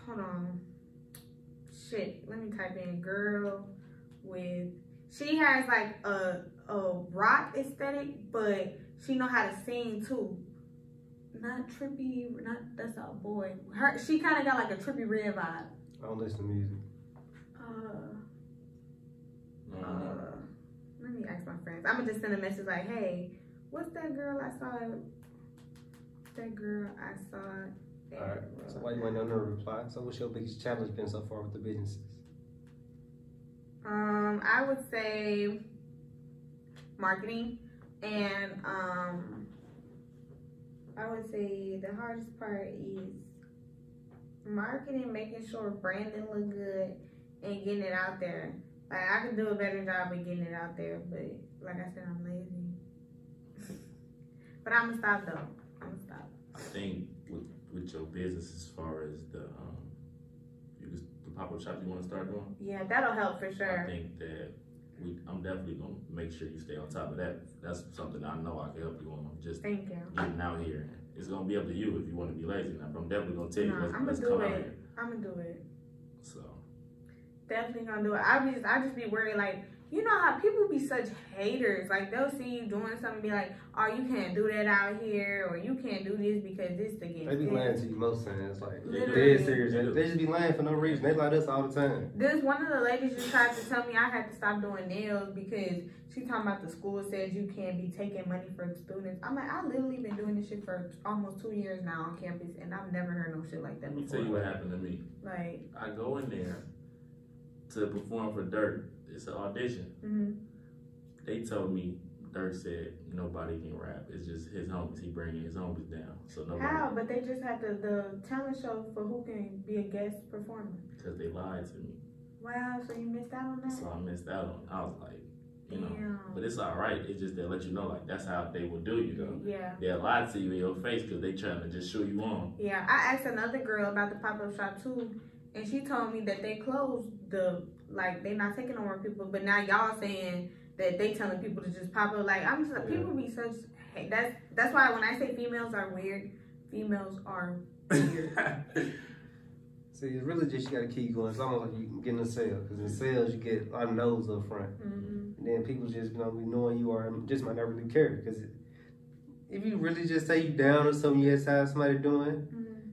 Hold on. Shit, let me type in girl with, she has like a rock aesthetic, but she know how to sing too. Not trippy, that's our boy. She kind of got like a Trippie Redd vibe. I don't listen to music. Let me ask my friends. I'm gonna just send a message like, hey, what's that girl I saw? Alright, so why you ain't no reply? So what's your biggest challenge been so far with the businesses? I would say marketing, and I would say the hardest part is marketing, making sure branding look good and getting it out there. Like, I could do a better job of getting it out there, but like I said, I'm lazy. But I'm gonna stop though. I think with your business, as far as the pop-up shop you want to start doing, yeah, that'll help for sure. I think that I'm definitely gonna make sure you stay on top of that. That's something I know I can help you on. Just thank you. Getting out here. It's gonna be up to you if you want to be lazy. Now, but I'm definitely gonna tell you. Let's come out here. I'm gonna do it. So definitely gonna do it. I just be worried, like, you know how people be such haters. Like, they'll see you doing something and be like, oh, you can't do that out here, or you can't do this because this against They be lying to you most times. Like, literally. Dead serious. They just be lying for no reason. They lie to us all the time. This one of the ladies just tried to tell me I had to stop doing nails because she talking about the school says you can't be taking money from students. I'm like, I literally been doing this shit for almost 2 years now on campus, and I've never heard no shit like that before. Let me tell you what happened to me. Like, I go in there to perform for Dirk. It's an audition. Mm-hmm. They told me, Dirk said nobody can rap. It's just his homies. He bringing his homies down. So nobody. How? But they just had the talent show for who can be a guest performer. Because they lied to me. Wow, so you missed out on that? So I missed out on. I was like, you know, damn. but it's all right. It's just they let you know, like, that's how they will do you, though. Yeah. They'll lie to you in your face because they trying to just show you on. Yeah, I asked another girl about the pop-up shop too, and she told me that they closed they not taking on more people, but now y'all saying that they telling people to just pop up. Like, I'm just like, people be such, that's why when I say females are weird, females are weird. See, it's really just you gotta keep going. It's almost like you can get in a sale, because in sales you get a lot of no's up front, and then people just be knowing you are just might not really care. Because if you really just say you down or something you had somebody doing,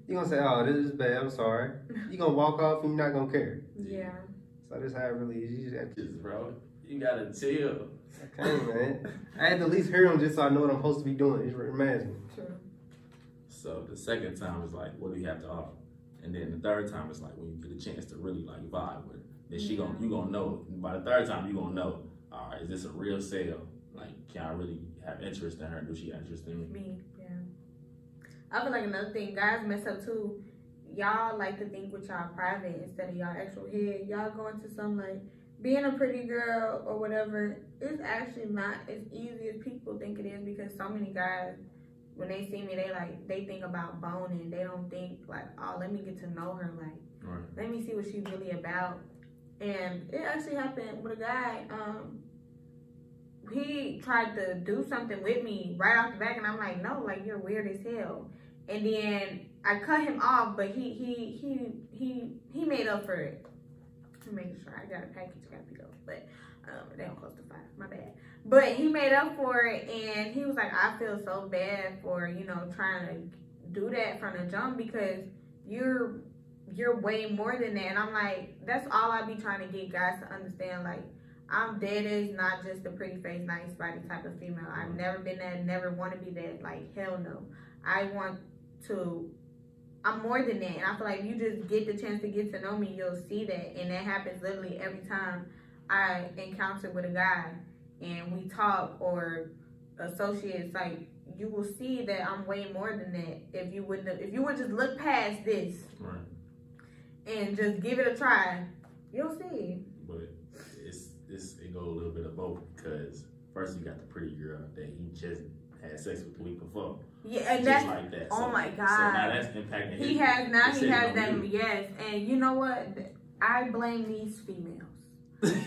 you're gonna say, oh, this is bad, I'm sorry. You're gonna walk off and you're not gonna care. Yeah. So that's how it really is. You just have to, bro, you gotta chill. I can't, man. I had to at least hear them just so I know what I'm supposed to be doing. It reminds me. True. So the second time is like, what do you have to offer? And then the third time is like when you get a chance to really like vibe with her. Then you gonna know. By the third time, you gonna know. All right, is this a real sale? Like, can I really have interest in her? Do she have interest in me? Me, yeah. I feel like another thing guys mess up too. Y'all like to think with y'all private instead of y'all actual head. Y'all go into some like being a pretty girl or whatever. It's actually not as easy as people think it is, because so many guys, when they see me, they think about boning. They don't think like, oh, let me get to know her. Like, right. Let me see what she's really about. And it actually happened with a guy. He tried to do something with me right off the back, and I'm like, no, like, you're weird as hell. And then I cut him off, but he made up for it. I'm making sure I got a package, got to go, but they don't close to 5. My bad. But he made up for it, and he was like, I feel so bad for trying to do that from the jump, because you're way more than that. And I'm like, that's all I be trying to get guys to understand. Like, I'm dead as not just a pretty face, nice body type of female. I've never been that, never want to be that. Like, hell no. I'm more than that. And I feel like if you just get the chance to get to know me, you'll see that. And that happens literally every time I encounter with a guy and we talk or associates. Like, you will see that I'm way more than that. If you would just look past this, right, and just give it a try, you'll see. But it goes a little bit of both, because first you got the pretty girl that he just had sex with the week before. Yeah, and just that's like that. Oh my God. So now that's impacting his. He has them. You. Yes, and you know what? I blame these females.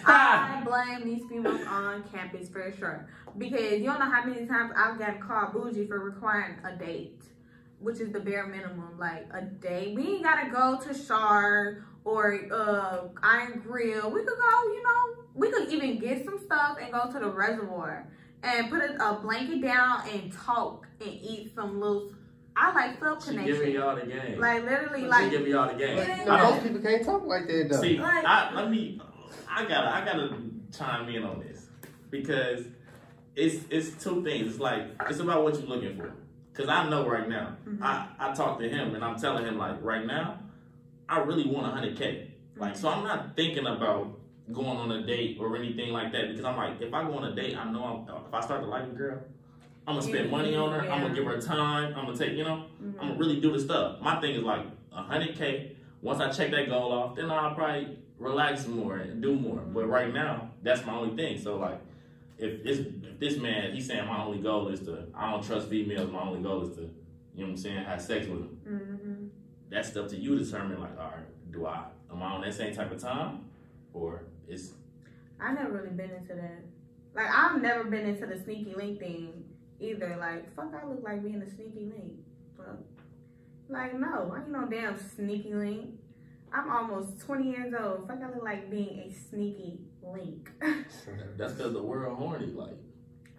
I blame these females on campus for sure, because you don't know how many times I've gotten called bougie for requiring a date, which is the bare minimum. Like, a date. We ain't gotta go to Shard or Iron Grill. We could go, we could even get some stuff and go to the reservoir. and put a blanket down and talk and eat some little. I like sub connection. She giving y'all the game. Like literally, like she giving y'all the game. Most people can't talk like that though. See, like, I gotta chime in on this because it's two things. It's like it's about what you're looking for. Cause I know right now, I talk to him and I'm telling him like right now, I really want 100K. Like so, I'm not thinking about going on a date or anything like that because I'm like, if I go on a date, I know if I start to like a girl, I'm gonna spend money on her. Yeah. I'm gonna give her time. I'm gonna take, I'm gonna really do the stuff. My thing is like 100K. Once I check that goal off, then I'll probably relax more and do more. But right now, that's my only thing. So like, if this man, he's saying my only goal is I don't trust females. My only goal is to, you know what I'm saying, have sex with them. That's up to you to determine like, all right, am I on that same type of time, or it's? I never really been into that. Like I've never been into the sneaky link thing either. Like fuck, I look like being a sneaky link. But like no, I ain't no damn sneaky link. I'm almost 20 years old. Fuck, I look like being a sneaky link. That's because the world horny. Like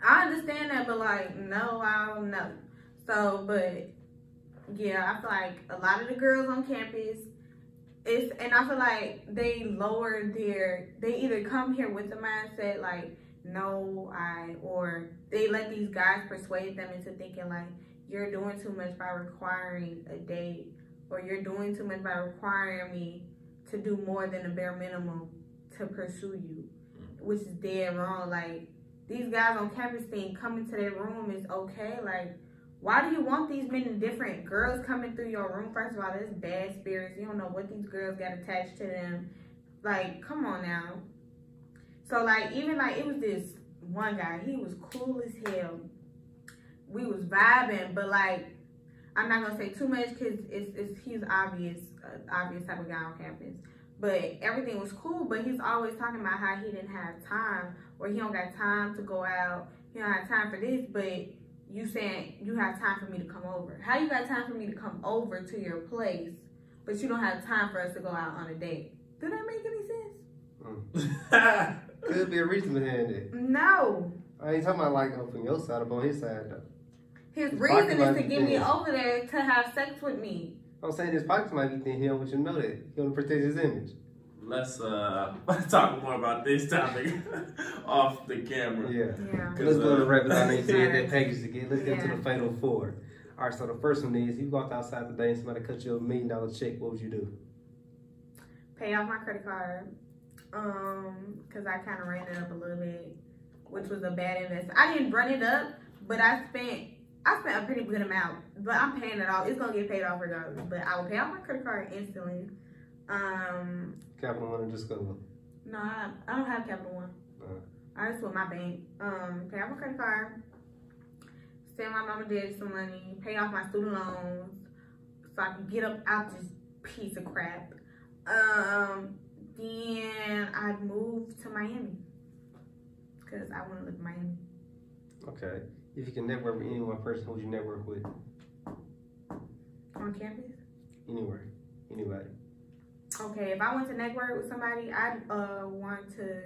I understand that, but like no, I don't know. So, but yeah, I feel like a lot of the girls on campus. And I feel like they lower they either come here with the mindset like, no, or they let these guys persuade them into thinking like, you're doing too much by requiring a date, or you're doing too much by requiring me to do more than the bare minimum to pursue you, which is dead wrong. Like, these guys on campus think coming to their room is okay. Like, why do you want these many different girls coming through your room? First of all, there's bad spirits. You don't know what these girls got attached to them. Like, come on now. So, like, even, like, it was this one guy. He was cool as hell. We was vibing, but, like, I'm not going to say too much because he's obvious type of guy on campus. But everything was cool, but he's always talking about how he didn't have time, or he don't got time to go out. He don't have time for this, but you saying you have time for me to come over. How you got time for me to come over to your place, but you don't have time for us to go out on a date? Do that make any sense? Could be a reason behind it. No. I ain't talking about like from your side, but on his side though. His reason is to get me over there to have sex with me. I'm saying his pockets might be thin. He don't want you to know that. He want to protect his image. Let's talk more about this topic off the camera. Yeah. Let's go to wrap it up and see that package again. Let's get to the fatal four. All right, so the first one is, you walked outside today and somebody cut you $1 million check, what would you do? Pay off my credit card. Because I kind of ran it up a little bit, which was a bad investment. I didn't run it up, but I spent a pretty good amount. But I'm paying it off. It's going to get paid off regardless. But I will pay off my credit card instantly. Capital One or Discover? No, I don't have Capital One. I just with my bank. Pay off my credit card. Send my mom and dad some money. Pay off my student loans so I can get up out this piece of crap. Then I'd move to Miami because I want to live in Miami. Okay. If you can network with any one person, who would you network with? On campus? Anywhere. Anybody. Okay, if I want to network with somebody, I'd want to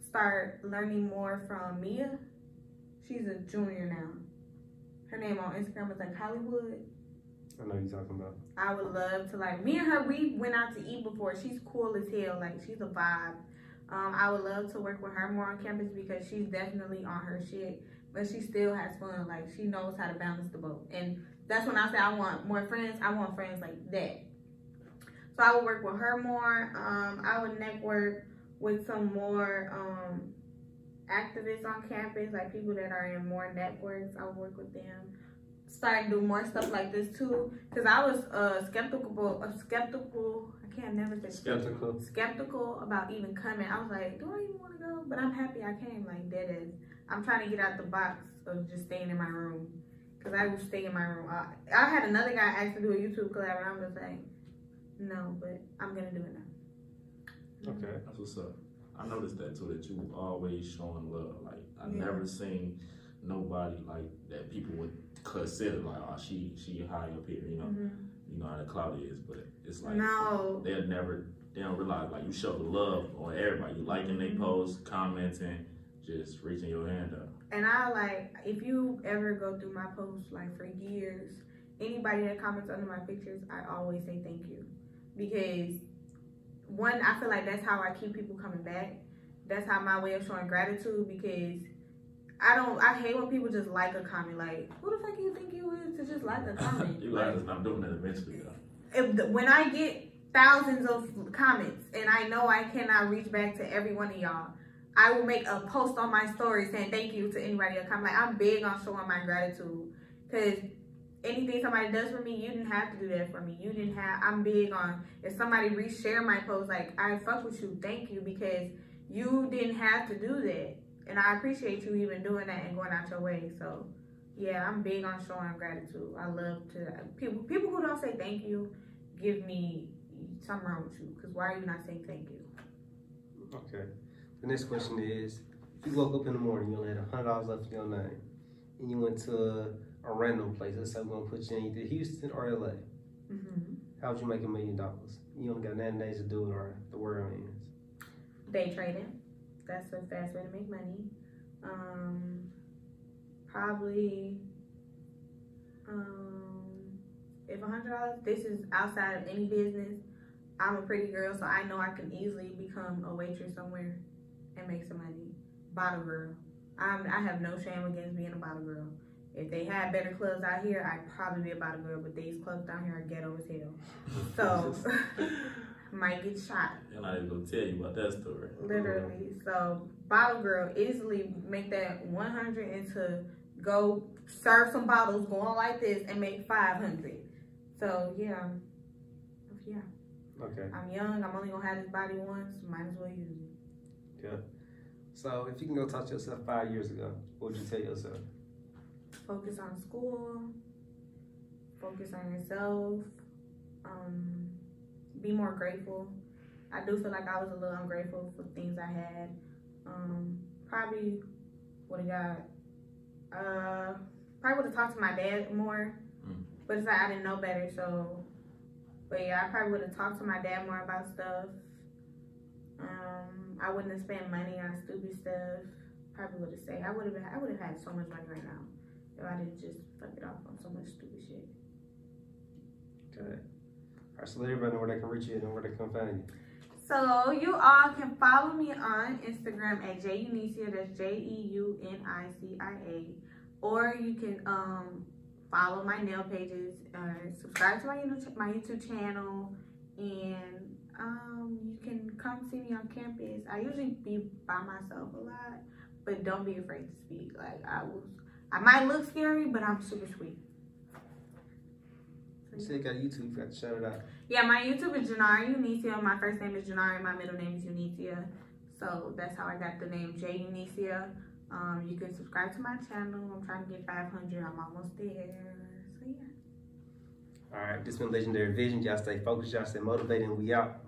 start learning more from Mia. She's a junior now. Her name on Instagram is like Hollywood. I know you're talking about. I would love to, like, me and her, we went out to eat before. She's cool as hell. Like, she's a vibe. I would love to work with her more on campus because she's definitely on her shit. But she still has fun. Like, she knows how to balance the boat. And that's when I say I want more friends. I want friends like that. So I would work with her more. I would network with some more activists on campus, like people that are in more networks. I would work with them. Start to do more stuff like this too, because I was skeptical. I can't never say skeptical about even coming. I was like, do I even want to go? But I'm happy I came. Like that is, I'm trying to get out the box of just staying in my room, because I will stay in my room. I had another guy ask to do a YouTube collab, and I'm just like, no, but I'm gonna do it now. Okay, that's what's up. I noticed that too, that you always showing love. Like I never seen nobody like that people would consider like, oh, she high up here, you know. You know how the cloud is, but it's like they don't realize like you show the love on everybody. You liking their posts, commenting, just reaching your hand up. And I like, if you ever go through my posts like for years, anybody that comments under my pictures, I always say thank you. Because one, I feel like that's how I keep people coming back. That's how my way of showing gratitude, because I hate when people just like a comment. Like, who the fuck you think you is to just like a comment? You like, I'm doing that eventually though. When I get thousands of comments and I know I cannot reach back to every one of y'all, I will make a post on my story saying thank you to anybody that comment. Like, I'm big on showing my gratitude, because anything somebody does for me, you didn't have to do that for me. I'm big on, if somebody reshare my post, like, I fuck with you, thank you, because you didn't have to do that. And I appreciate you even doing that and going out your way. So yeah, I'm big on showing gratitude. I love to, people who don't say thank you give me something wrong with you, because why are you not saying thank you? Okay. The next question is, if you woke up in the morning, you only had $100 left in your name, and you went to a random place, let's say we're going to put you in either Houston or LA, how would you make $1 million? You only got 9 days to do it or the world ends. Day trading. That's the fast way to make money. Probably, if $100, this is outside of any business. I'm a pretty girl, so I know I can easily become a waitress somewhere and make some money. Bottle girl. I have no shame against being a bottle girl. If they had better clubs out here, I'd probably be a bottle girl, but these clubs down here are ghetto as hell. So, might get shot. I'm not even gonna tell you about that story. Literally. So, bottle girl, easily make that 100 into go serve some bottles going like this and make 500. So, yeah. Okay. I'm young. I'm only gonna have this body once. Might as well use it. Yeah. So, if you can go talk to yourself 5 years ago, what would you tell yourself? Focus on school. Focus on yourself. Be more grateful. I do feel like I was a little ungrateful for things I had. Probably would have probably would have talked to my dad more. But it's like I didn't know better, so. But yeah, I probably would have talked to my dad more about stuff. I wouldn't have spent money on stupid stuff. Probably would have saved. I would have had so much money right now if I didn't just fuck it off on so much stupid shit. Okay. All right, so let everybody know where they can reach you and where they can find you. So you all can follow me on Instagram at Jahnisia. That's JEUNICIA. Or you can follow my nail pages, subscribe to my YouTube channel, and you can come see me on campus. I usually be by myself a lot, but don't be afraid to speak. Like I might look scary, but I'm super sweet. You said you got YouTube, you got to shout it out. Yeah, my YouTube is Jahnari Unicia. My first name is Jahnari, my middle name is Unicia. So that's how I got the name Jahnisia. You can subscribe to my channel. I'm trying to get 500. I'm almost there. So yeah. All right, this has been Legendary Vision. Y'all stay focused, y'all stay motivated, and we out.